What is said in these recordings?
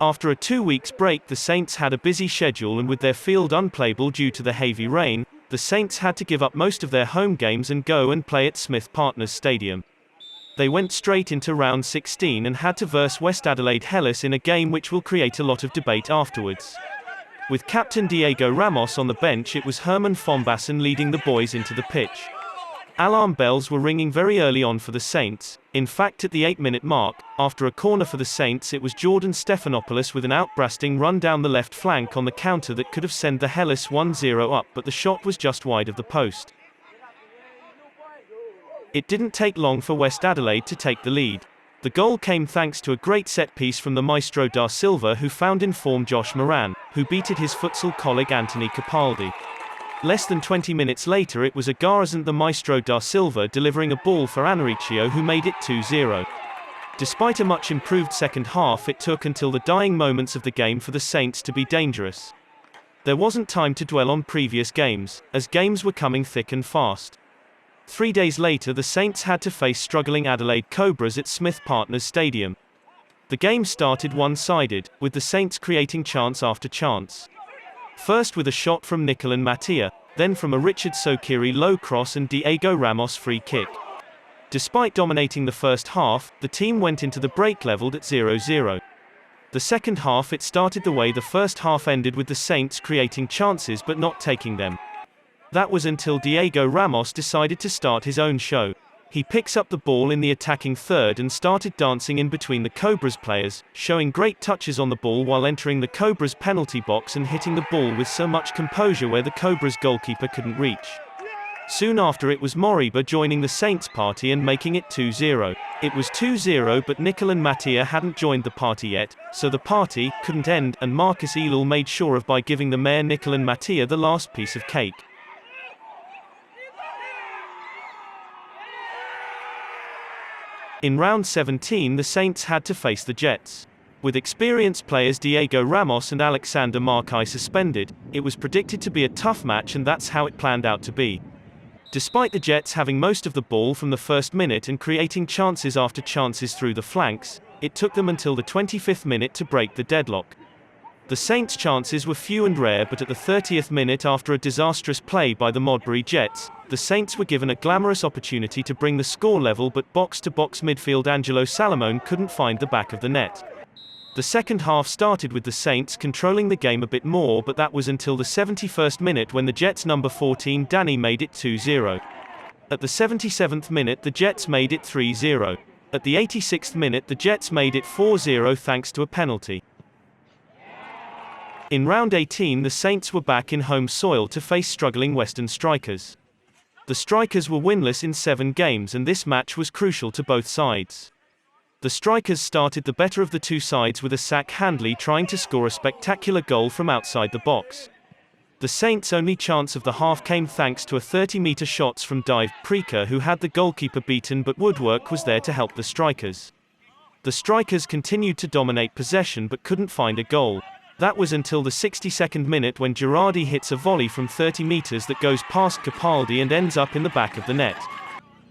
After a 2 weeks break, the Saints had a busy schedule, and with their field unplayable due to the heavy rain, the Saints had to give up most of their home games and go and play at Smith Partners Stadium. They went straight into round 16 and had to verse West Adelaide Hellas in a game which will create a lot of debate afterwards. With captain Diego Ramos on the bench, it was Herman Fombasson leading the boys into the pitch. Alarm bells were ringing very early on for the Saints. In fact, at the 8-minute mark, after a corner for the Saints, it was Jordan Stephanopoulos with an outbursting run down the left flank on the counter that could have sent the Hellas 1-0 up, but the shot was just wide of the post. It didn't take long for West Adelaide to take the lead. The goal came thanks to a great set piece from the maestro da Silva, who found in form Josh Moran, who beated his futsal colleague Anthony Capaldi. Less than 20 minutes later, it was Agarazant the maestro da Silva delivering a ball for Anaricio, who made it 2-0. Despite a much improved second half, it took until the dying moments of the game for the Saints to be dangerous. There wasn't time to dwell on previous games, as games were coming thick and fast. 3 days later, the Saints had to face struggling Adelaide Cobras at Smith Partners Stadium. The game started one-sided, with the Saints creating chance after chance. First with a shot from Nicolan Mattia, then from a Richard Sokiri low cross and Diego Ramos free kick. Despite dominating the first half, the team went into the break leveled at 0-0. The second half, it started the way the first half ended, with the Saints creating chances but not taking them. That was until Diego Ramos decided to start his own show. He picks up the ball in the attacking third and started dancing in between the Cobras players, showing great touches on the ball while entering the Cobras penalty box and hitting the ball with so much composure where the Cobras goalkeeper couldn't reach. Soon after, it was Moriba joining the Saints party and making it 2-0. It was 2-0, but Nicolan Mattia hadn't joined the party yet, so the party couldn't end, and Marcus Elul made sure of by giving the mayor Nicolan Mattia the last piece of cake. In round 17, the Saints had to face the Jets. With experienced players Diego Ramos and Alexander Markai suspended, it was predicted to be a tough match, and that's how it planned out to be. Despite the Jets having most of the ball from the first minute and creating chances after chances through the flanks, it took them until the 25th minute to break the deadlock. The Saints' chances were few and rare, but at the 30th minute, after a disastrous play by the Modbury Jets, the Saints were given a glamorous opportunity to bring the score level, but box-to-box midfield Angelo Salamone couldn't find the back of the net. The second half started with the Saints controlling the game a bit more, but that was until the 71st minute when the Jets' number 14 Danny made it 2-0. At the 77th minute, the Jets made it 3-0. At the 86th minute, the Jets made it 4-0 thanks to a penalty. In round 18, the Saints were back in home soil to face struggling Western Strikers. The Strikers were winless in 7 games, and this match was crucial to both sides. The Strikers started the better of the two sides with a Sack Handley trying to score a spectacular goal from outside the box. The Saints' only chance of the half came thanks to a 30-meter shots from Dive Preker, who had the goalkeeper beaten, but Woodwork was there to help the Strikers. The Strikers continued to dominate possession but couldn't find a goal. That was until the 62nd minute when Girardi hits a volley from 30 meters that goes past Capaldi and ends up in the back of the net.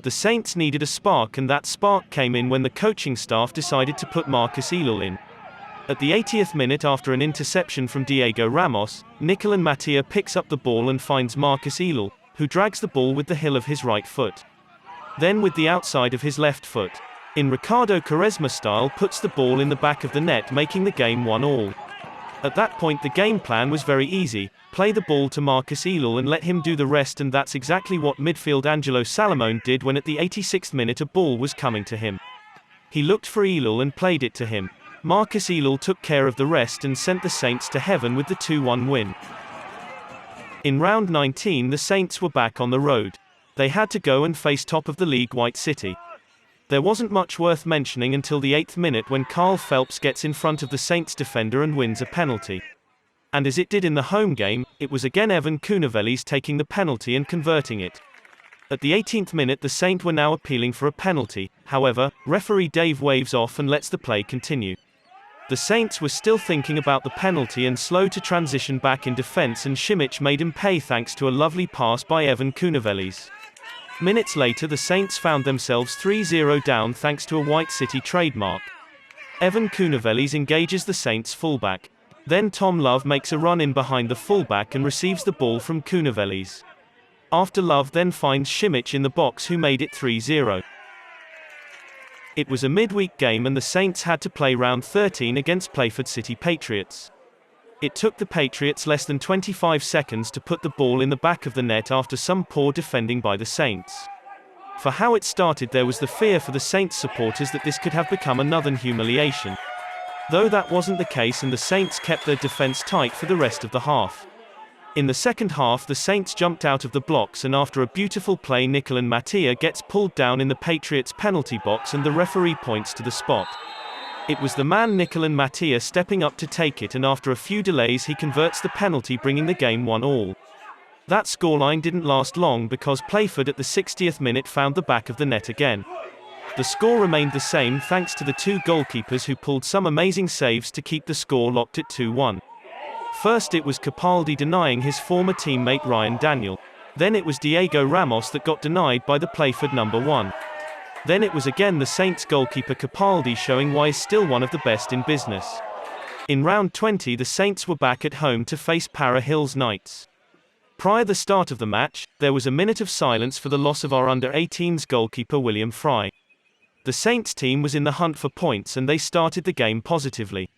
The Saints needed a spark, and that spark came in when the coaching staff decided to put Marcus Elul in. At the 80th minute, after an interception from Diego Ramos, Nicolan Mattia picks up the ball and finds Marcus Elul, who drags the ball with the heel of his right foot. Then with the outside of his left foot, in Ricardo Quaresma style, puts the ball in the back of the net, making the game 1-1. At that point, the game plan was very easy: play the ball to Marcus Elul and let him do the rest, and that's exactly what midfield Angelo Salamone did when at the 86th minute a ball was coming to him. He looked for Elul and played it to him. Marcus Elul took care of the rest and sent the Saints to heaven with the 2-1 win. In round 19, the Saints were back on the road. They had to go and face top of the league White City. There wasn't much worth mentioning until the 8th minute when Carl Phelps gets in front of the Saints defender and wins a penalty. And as it did in the home game, it was again Evan Kunavelis taking the penalty and converting it. At the 18th minute, the Saints were now appealing for a penalty. However, referee Dave waves off and lets the play continue. The Saints were still thinking about the penalty and slow to transition back in defense, and Šimić made him pay thanks to a lovely pass by Evan Kunavelis. Minutes later, the Saints found themselves 3-0 down thanks to a White City trademark. Evan Kunavelis engages the Saints fullback. Then Tom Love makes a run in behind the fullback and receives the ball from Kunavelis. After Love then finds Shimich in the box, who made it 3-0. It was a midweek game and the Saints had to play round 13 against Playford City Patriots. It took the Patriots less than 25 seconds to put the ball in the back of the net after some poor defending by the Saints. For how it started, there was the fear for the Saints supporters that this could have become another humiliation. Though that wasn't the case and the Saints kept their defense tight for the rest of the half. In the second half, the Saints jumped out of the blocks and after a beautiful play, Nicolan Mattia gets pulled down in the Patriots penalty box and the referee points to the spot. It was the man Nicolan Mattia stepping up to take it, and after a few delays he converts the penalty, bringing the game 1-1. That scoreline didn't last long because Playford at the 60th minute found the back of the net again. The score remained the same thanks to the two goalkeepers who pulled some amazing saves to keep the score locked at 2-1. First it was Capaldi denying his former teammate Ryan Daniel. Then it was Diego Ramos that got denied by the Playford number 1. Then it was again the Saints goalkeeper Capaldi showing why he's still one of the best in business. In round 20 the Saints were back at home to face Para Hills Knights. Prior the start of the match, there was a minute of silence for the loss of our under-18s goalkeeper William Fry. The Saints team was in the hunt for points and they started the game positively.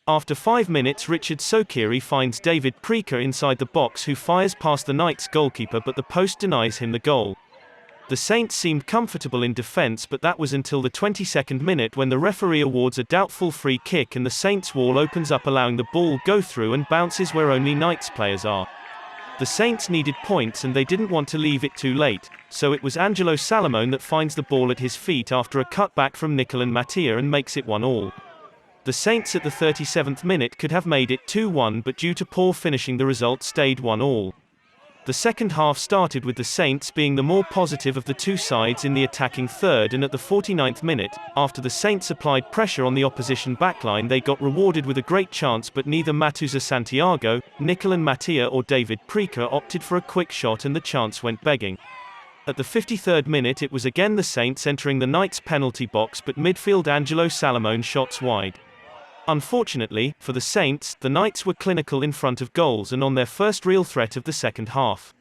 After 5 minutes, Richard Sokiri finds David Preker inside the box, who fires past the Knights goalkeeper but the post denies him the goal. The Saints seemed comfortable in defense, but that was until the 22nd minute when the referee awards a doubtful free kick and the Saints wall opens up, allowing the ball go through and bounces where only Knights players are. The Saints needed points and they didn't want to leave it too late, so it was Angelo Salamone that finds the ball at his feet after a cutback from Nicolan Mattia and makes it 1-1. The Saints at the 37th minute could have made it 2-1, but due to poor finishing the result stayed 1-1. The second half started with the Saints being the more positive of the two sides in the attacking third, and at the 49th minute, after the Saints applied pressure on the opposition backline, they got rewarded with a great chance, but neither Matuza Santiago, Nicolan Mattia or David Preker opted for a quick shot and the chance went begging. At the 53rd minute it was again the Saints entering the Knights penalty box, but midfield Angelo Salamone shots wide. Unfortunately, for the Saints, the Knights were clinical in front of goals and on their first real threat of the second half.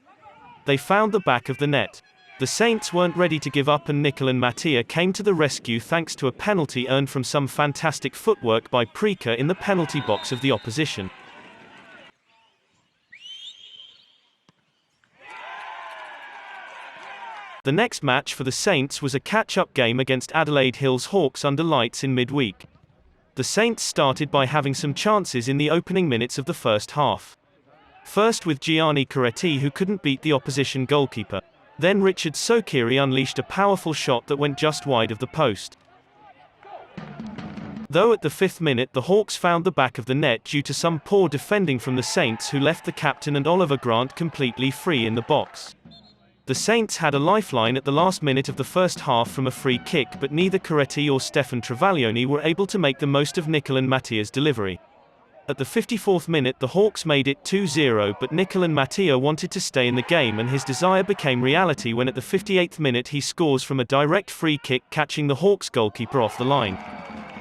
They found the back of the net. The Saints weren't ready to give up and Nicolan Mattia came to the rescue thanks to a penalty earned from some fantastic footwork by Preker in the penalty box of the opposition. The next match for the Saints was a catch-up game against Adelaide Hills Hawks under lights in midweek. The Saints started by having some chances in the opening minutes of the first half. First with Gianni Coretti, who couldn't beat the opposition goalkeeper. Then Richard Sokiri unleashed a powerful shot that went just wide of the post. Though at the 5th minute the Hawks found the back of the net due to some poor defending from the Saints, who left the captain and Oliver Grant completely free in the box. The Saints had a lifeline at the last minute of the first half from a free kick, but neither Coretti or Stefan Travaglioni were able to make the most of Nicolan Mattia's delivery. At the 54th minute the Hawks made it 2-0, but Nicolan Mattia wanted to stay in the game and his desire became reality when at the 58th minute he scores from a direct free kick, catching the Hawks goalkeeper off the line.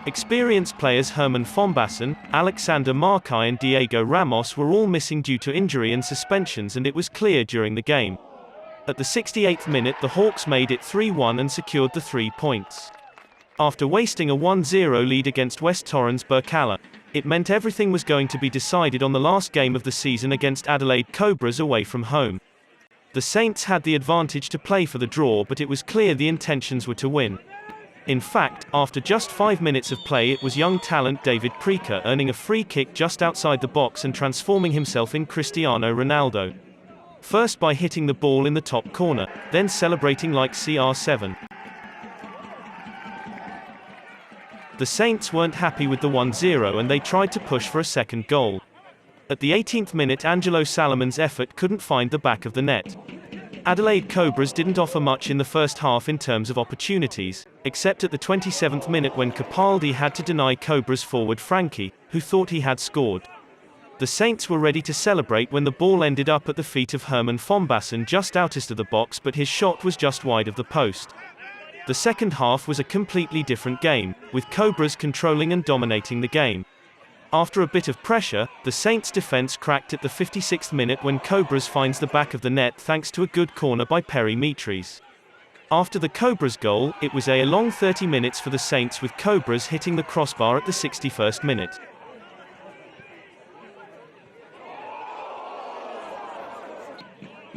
Experienced players Herman Fombasson, Alexander Markai and Diego Ramos were all missing due to injury and suspensions, and it was clear during the game. At the 68th minute the Hawks made it 3-1 and secured the 3 points. After wasting a 1-0 lead against West Torrens Burkalla, it meant everything was going to be decided on the last game of the season against Adelaide Cobras away from home. The Saints had the advantage to play for the draw, but it was clear the intentions were to win. In fact, after just 5 minutes of play it was young talent David Preker earning a free kick just outside the box and transforming himself in Cristiano Ronaldo. First by hitting the ball in the top corner, then celebrating like CR7. The Saints weren't happy with the 1-0 and they tried to push for a second goal. At the 18th minute Angelo Salamone's effort couldn't find the back of the net. Adelaide Cobras didn't offer much in the first half in terms of opportunities, except at the 27th minute when Capaldi had to deny Cobras forward Frankie, who thought he had scored. The Saints were ready to celebrate when the ball ended up at the feet of Herman Fombasson just outest of the box, but his shot was just wide of the post. The second half was a completely different game, with Cobras controlling and dominating the game. After a bit of pressure, the Saints' defense cracked at the 56th minute when Cobras finds the back of the net thanks to a good corner by Perry Mitries. After the Cobras goal, it was a long 30 minutes for the Saints, with Cobras hitting the crossbar at the 61st minute.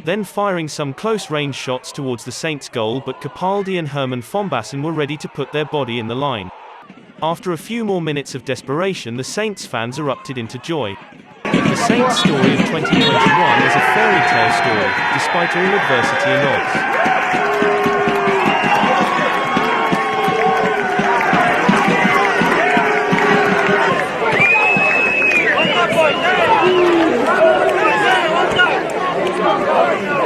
Then firing some close-range shots towards the Saints' goal, but Capaldi and Herman Fombasson were ready to put their body in the line. After a few more minutes of desperation, the Saints fans erupted into joy. The Saints' story of 2021 is a fairy tale story, despite all adversity and odds. One